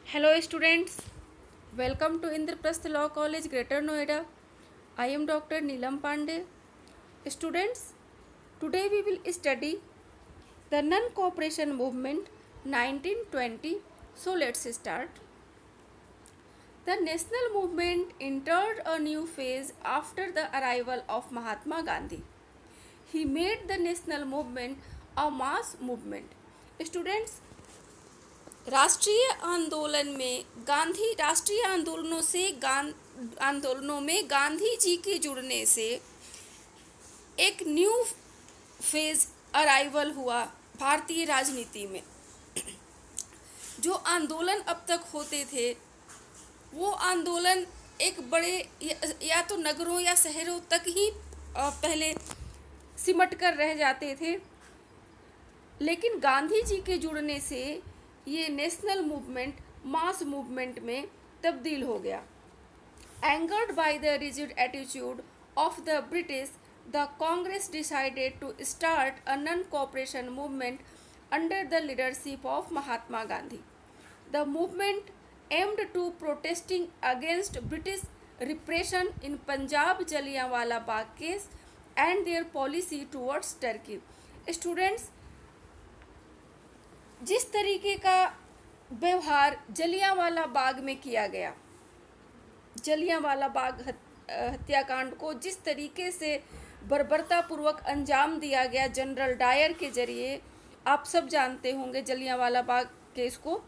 Hello students, welcome to Indraprasth Law College, Greater Noida. I am Dr. Neelam Pandey. Students, today we will study the non-cooperation movement 1920. So let's start. The national movement entered a new phase after the arrival of Mahatma Gandhi. He made the national movement a mass movement. Students, राष्ट्रीय आंदोलनों में गांधी जी के जुड़ने से एक new phase arrival हुआ भारतीय राजनीति में। जो आंदोलन अब तक होते थे वो आंदोलन एक बड़े या तो नगरों या शहरों तक ही पहले सिमट कर रह जाते थे, लेकिन गांधी जी के जुड़ने से ये नेशनल मूवमेंट मास मूवमेंट में तब्दील हो गया। Angered by the rigid attitude of the British, the Congress decided to start a non cooperation movement under the leadership of Mahatma Gandhi. The movement aimed to protesting against British repression in Punjab Jallianwala Bagh case and their policy towards Turkey. Students, जिस तरीके का व्यवहार जलियांवाला बाग में किया गया, जलियांवाला बाग हत्याकांड को जिस तरीके से बर्बरतापूर्वक अंजाम दिया गया जनरल डायर के जरिए, आप सब जानते होंगे जलियांवाला बाग केस को।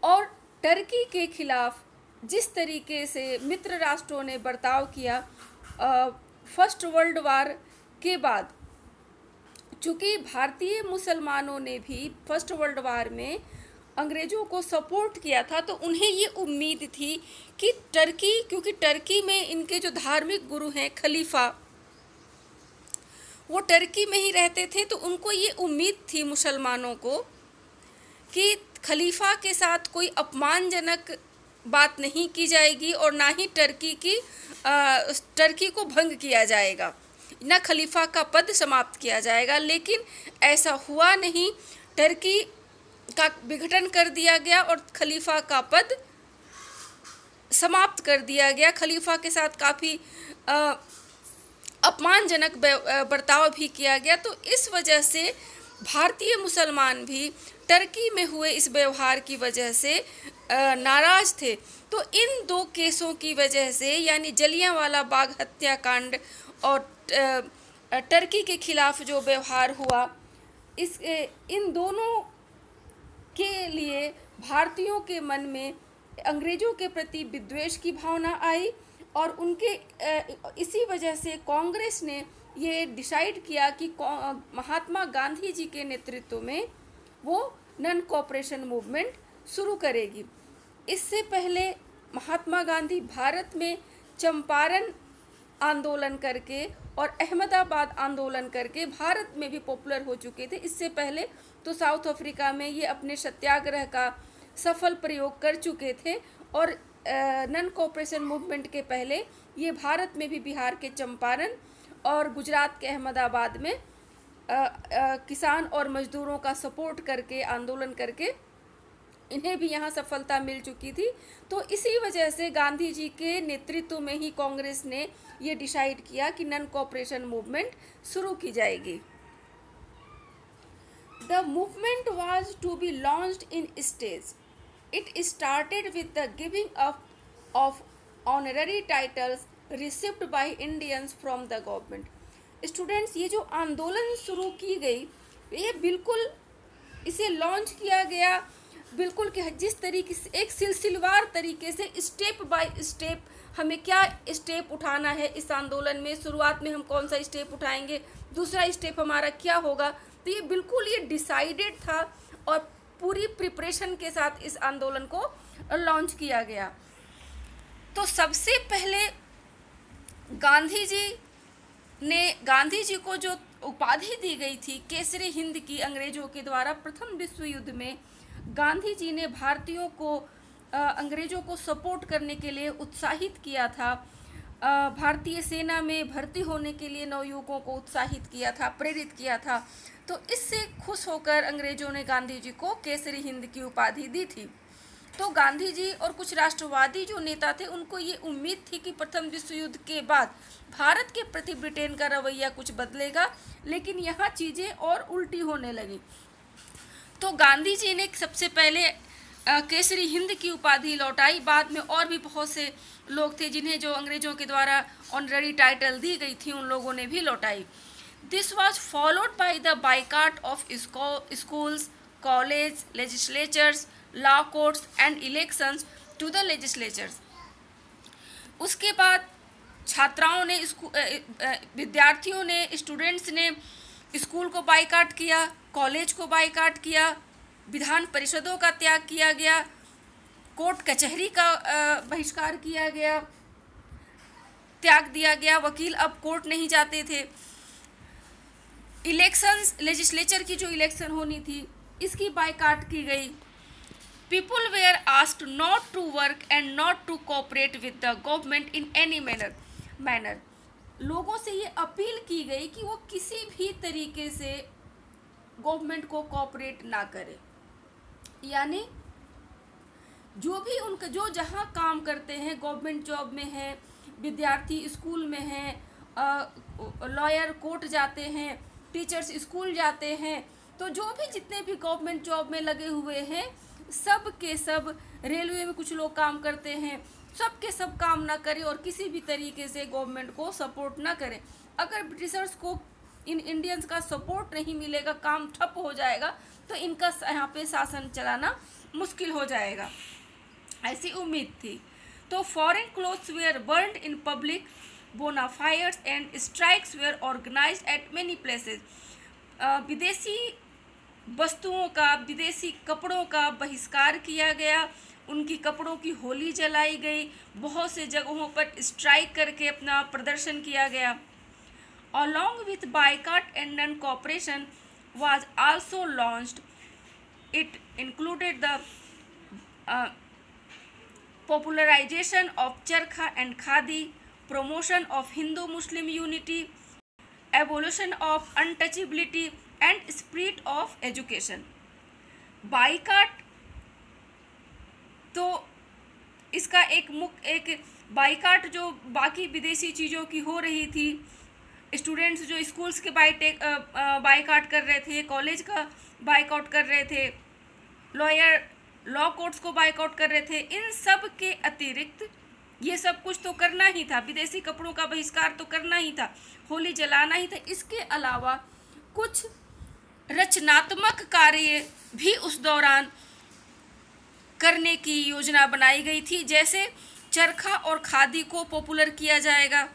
और टर्की के खिलाफ जिस तरीके से मित्र राष्ट्रों ने बर्ताव किया फर्स्ट वर्ल्ड वार के बाद, चूँकि भारतीय मुसलमानों ने भी फर्स्ट वर्ल्ड वार में अंग्रेज़ों को सपोर्ट किया था, तो उन्हें ये उम्मीद थी कि टर्की, क्योंकि टर्की में इनके जो धार्मिक गुरु हैं खलीफा, वो टर्की में ही रहते थे, तो उनको ये उम्मीद थी मुसलमानों को कि खलीफा के साथ कोई अपमानजनक बात नहीं की जाएगी और ना ही टर्की को भंग किया जाएगा, ना खलीफा का पद समाप्त किया जाएगा। लेकिन ऐसा हुआ नहीं, टर्की का विघटन कर दिया गया और खलीफा का पद समाप्त कर दिया गया। खलीफा के साथ काफ़ी अपमानजनक बर्ताव भी किया गया। तो इस वजह से भारतीय मुसलमान भी टर्की में हुए इस व्यवहार की वजह से नाराज थे। तो इन दो केसों की वजह से, यानी जलियांवाला बाग हत्याकांड और टर्की के खिलाफ जो व्यवहार हुआ, इन दोनों के लिए भारतीयों के मन में अंग्रेज़ों के प्रति विद्वेष की भावना आई और उनके इसी वजह से कांग्रेस ने ये डिसाइड किया कि महात्मा गांधी जी के नेतृत्व में वो नॉन कोऑपरेशन मूवमेंट शुरू करेगी। इससे पहले महात्मा गांधी भारत में चंपारण आंदोलन करके और अहमदाबाद आंदोलन करके भारत में भी पॉपुलर हो चुके थे। इससे पहले तो साउथ अफ्रीका में ये अपने सत्याग्रह का सफल प्रयोग कर चुके थे और नॉन कोऑपरेशन मूवमेंट के पहले ये भारत में भी बिहार के चंपारण और गुजरात के अहमदाबाद में किसान और मजदूरों का सपोर्ट करके आंदोलन करके इन्हें भी यहाँ सफलता मिल चुकी थी। तो इसी वजह से गांधी जी के नेतृत्व में ही कांग्रेस ने ये डिसाइड किया कि नॉन कोऑपरेशन मूवमेंट शुरू की जाएगी। The movement was to be launched in stage. It started with the giving up of honorary titles received by Indians from the government. Students, ये जो आंदोलन शुरू की गई, ये बिल्कुल इसे लॉन्च किया गया बिल्कुल कि जिस तरीके से एक सिलसिलेवार तरीके से स्टेप बाय स्टेप हमें क्या स्टेप उठाना है इस आंदोलन में, शुरुआत में हम कौन सा स्टेप उठाएंगे, दूसरा स्टेप हमारा क्या होगा। तो ये बिल्कुल ये डिसाइडेड था और पूरी प्रिपरेशन के साथ इस आंदोलन को लॉन्च किया गया। तो सबसे पहले गांधी जी को जो उपाधि दी गई थी केसरी हिंद की अंग्रेजों के द्वारा, प्रथम विश्व युद्ध में गांधी जी ने भारतीयों को अंग्रेजों को सपोर्ट करने के लिए उत्साहित किया था। भारतीय सेना में भर्ती होने के लिए नवयुवकों को उत्साहित किया था, प्रेरित किया था। तो इससे खुश होकर अंग्रेजों ने गांधी जी को केसरी हिंद की उपाधि दी थी। तो गांधी जी और कुछ राष्ट्रवादी जो नेता थे उनको ये उम्मीद थी कि प्रथम विश्व युद्ध के बाद भारत के प्रति ब्रिटेन का रवैया कुछ बदलेगा, लेकिन यहाँ चीज़ें और उल्टी होने लगी। तो गांधी जी ने सबसे पहले केसरी हिंद की उपाधि लौटाई। बाद में और भी बहुत से लोग थे जिन्हें जो अंग्रेजों के द्वारा ऑनररी टाइटल दी गई थी, उन लोगों ने भी लौटाई। This was followed by the boycott of schools, college, legislatures, law courts and elections to the legislatures. उसके बाद छात्राओं ने, विद्यार्थियों ने, स्टूडेंट्स ने स्कूल को बाइकाट किया, कॉलेज को बाइकाट किया, विधान परिषदों का त्याग किया गया, कोर्ट कचहरी का बहिष्कार किया गया, त्याग दिया गया, वकील अब कोर्ट नहीं जाते थे। इलेक्शंस, लेजिस्लेचर की जो इलेक्शन होनी थी इसकी बाइकाट की गई। People were asked not to work and not to cooperate with the government in any manner. लोगों से ये अपील की गई कि वो किसी भी तरीके से गवर्नमेंट को कोऑपरेट ना करे, यानी जो भी उनका जो जहाँ काम करते हैं, गवर्नमेंट जॉब में है, विद्यार्थी स्कूल में हैं, लॉयर कोर्ट जाते हैं, टीचर्स स्कूल जाते हैं, तो जो भी जितने भी गवर्नमेंट जॉब में लगे हुए हैं सब के सब, रेलवे में कुछ लोग काम करते हैं, सब के सब काम ना करें और किसी भी तरीके से गवर्नमेंट को सपोर्ट ना करें। अगर ब्रिटिशर्स को इन इंडियंस का सपोर्ट नहीं मिलेगा, काम ठप हो जाएगा, तो इनका यहाँ पे शासन चलाना मुश्किल हो जाएगा, ऐसी उम्मीद थी। तो foreign clothes were burned in public, bonfires and strikes were organised at many places. विदेशी वस्तुओं का, विदेशी कपड़ों का बहिष्कार किया गया, उनकी कपड़ों की होली जलाई गई, बहुत से जगहों पर स्ट्राइक करके अपना प्रदर्शन किया गया। Along with boycott and non-cooperation was also launched. It included the popularization of charkha and khadi, promotion of Hindu-Muslim unity, abolition of untouchability and spirit of education. Boycott तो इसका एक बाइकाट जो बाकी विदेशी चीज़ों की हो रही थी, स्टूडेंट्स जो स्कूल्स के बाइकाट कर रहे थे, कॉलेज का बाइकाट कर रहे थे, लॉयर लॉ कोर्ट्स को बाइकाट कर रहे थे, इन सब के अतिरिक्त ये सब कुछ तो करना ही था, विदेशी कपड़ों का बहिष्कार तो करना ही था, होली जलाना ही था। इसके अलावा कुछ रचनात्मक कार्य भी उस दौरान करने की योजना बनाई गई थी, जैसे चरखा और खादी को पॉपुलर किया जाएगा।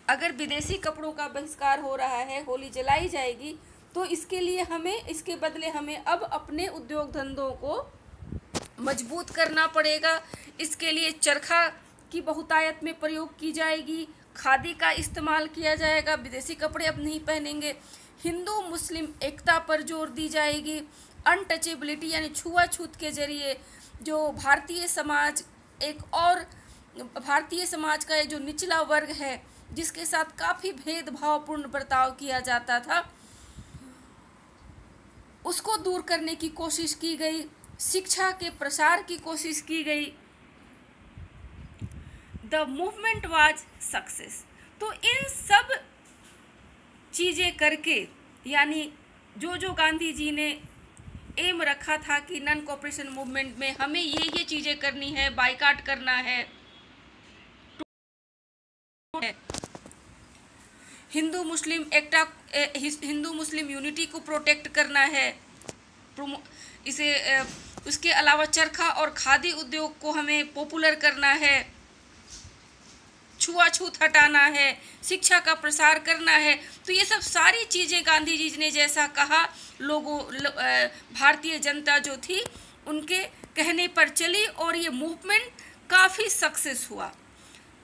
अगर विदेशी कपड़ों का बहिष्कार हो रहा है, होली जलाई जाएगी, तो इसके लिए हमें, इसके बदले हमें अब अपने उद्योग धंधों को मजबूत करना पड़ेगा। इसके लिए चरखा की बहुतायत में प्रयोग की जाएगी, खादी का इस्तेमाल किया जाएगा, विदेशी कपड़े अब नहीं पहनेंगे, हिंदू मुस्लिम एकता पर जोर दी जाएगी, अनटचेबिलिटी यानी छुआछूत के जरिए जो भारतीय समाज, एक और भारतीय समाज का जो निचला वर्ग है जिसके साथ काफ़ी भेदभावपूर्ण बर्ताव किया जाता था, उसको दूर करने की कोशिश की गई, शिक्षा के प्रसार की कोशिश की गई। The movement was success. तो इन सब चीज़ें करके, यानी जो गांधी जी ने एम रखा था कि नॉन कोऑपरेशन मूवमेंट में हमें ये चीज़ें करनी है, बाइकाट करना है, हिंदू मुस्लिम एकता, हिंदू मुस्लिम यूनिटी को प्रोटेक्ट करना है, इसे उसके अलावा चरखा और खादी उद्योग को हमें पॉपुलर करना है, छुआछूत हटाना है, शिक्षा का प्रसार करना है। तो ये सब सारी चीज़ें गांधी जी ने जैसा कहा, लोगों भारतीय जनता जो थी उनके कहने पर चली और ये मूवमेंट काफ़ी सक्सेस हुआ।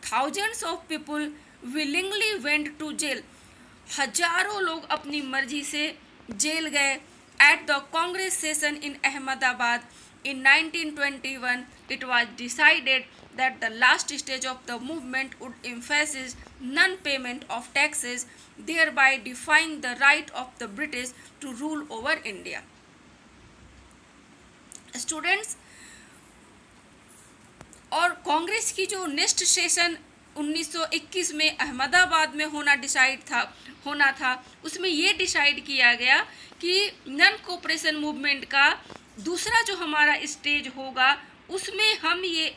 Thousands of people willingly went to jail. हजारों लोग अपनी मर्जी से जेल गए। At the Congress session in Ahmedabad in 1921, it was decided that the last stage of the movement would emphasize non-payment of taxes, thereby defying the right of the British to rule over India. Students, और कांग्रेस की जो next session 1921 में अहमदाबाद में होना था उसमें ये decide किया गया कि नॉन कोऑपरेशन मूवमेंट का दूसरा जो हमारा स्टेज होगा उसमें हम ये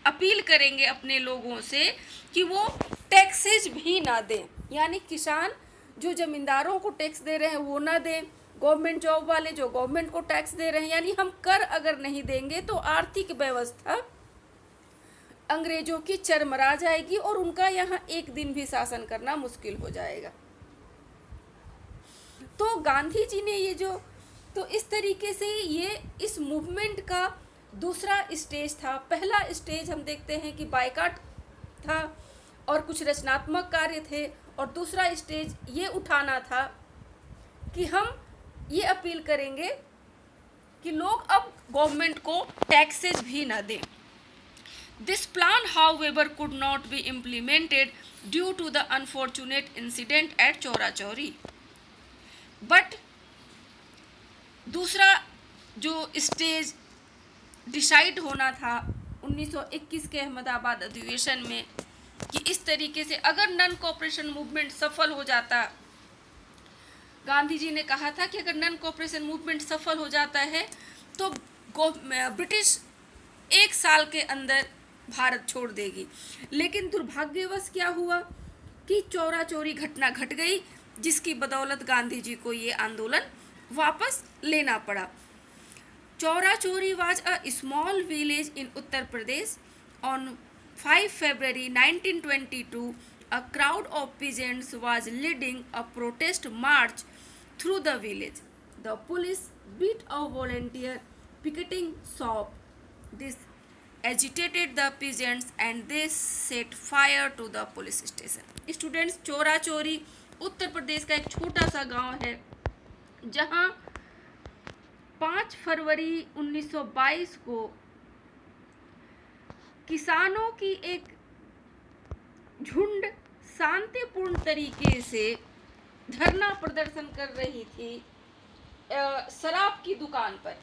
अपील करेंगे अपने लोगों से कि वो टैक्सेज भी ना दें, यानी किसान जो जमींदारों को टैक्स दे रहे हैं वो ना दें, गवर्नमेंट जॉब वाले जो गवर्नमेंट को टैक्स दे रहे हैं, यानी हम कर अगर नहीं देंगे तो आर्थिक व्यवस्था अंग्रेजों की चरमरा जाएगी और उनका यहाँ एक दिन भी शासन करना मुश्किल हो जाएगा। तो गांधी जी ने तो इस तरीके से ये इस मूवमेंट का दूसरा स्टेज था। पहला स्टेज हम देखते हैं कि बायकॉट था और कुछ रचनात्मक कार्य थे, और दूसरा स्टेज ये उठाना था कि हम ये अपील करेंगे कि लोग अब गवर्नमेंट को टैक्सेस भी ना दें। This plan, however, could not be implemented due to the unfortunate incident at Chaura Chauri. But दूसरा जो स्टेज डिसाइड होना था 1921 के अहमदाबाद अधिवेशन में कि इस तरीके से अगर नॉन कोऑपरेशन मूवमेंट सफल हो जाता, गांधी जी ने कहा था कि अगर नॉन कोऑपरेशन मूवमेंट सफल हो जाता है तो ब्रिटिश 1 साल के अंदर भारत छोड़ देगी। लेकिन दुर्भाग्यवश क्या हुआ कि चौरा चौरी घटना घट गई, जिसकी बदौलत गांधी जी को ये आंदोलन वापस लेना पड़ा। Chaura Chauri was a small village in Uttar Pradesh. On 5 February 1922 a crowd of peasants was leading a protest march through the village. The police beat a volunteer picketing shop. This agitated the peasants and they set fire to the police station. Students, Chaura Chauri Uttar Pradesh का एक छोटा सा गांव है जहां 5 फरवरी 1922 को किसानों की एक झुंड शांतिपूर्ण तरीके से धरना प्रदर्शन कर रही थी शराब की दुकान पर,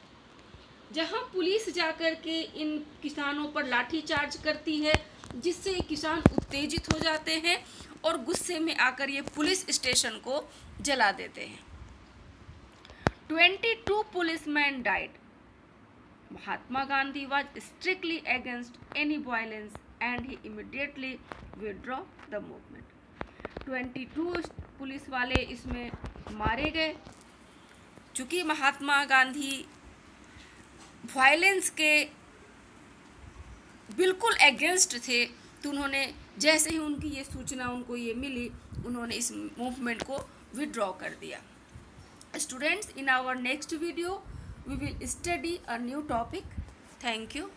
जहां पुलिस जाकर के इन किसानों पर लाठीचार्ज करती है, जिससे किसान उत्तेजित हो जाते हैं और गुस्से में आकर ये पुलिस स्टेशन को जला देते हैं। 22 policemen died. Mahatma Gandhi was strictly against any violence and he immediately withdrew the movement. 22 police वाले इसमें मारे गए। चूँकि महात्मा गांधी वायलेंस के बिल्कुल अगेंस्ट थे, तो उन्होंने जैसे ही उनकी ये सूचना उनको ये मिली, उन्होंने इस मूवमेंट को विड्रॉ कर दिया। Students, in our next video we will study a new topic. Thank you.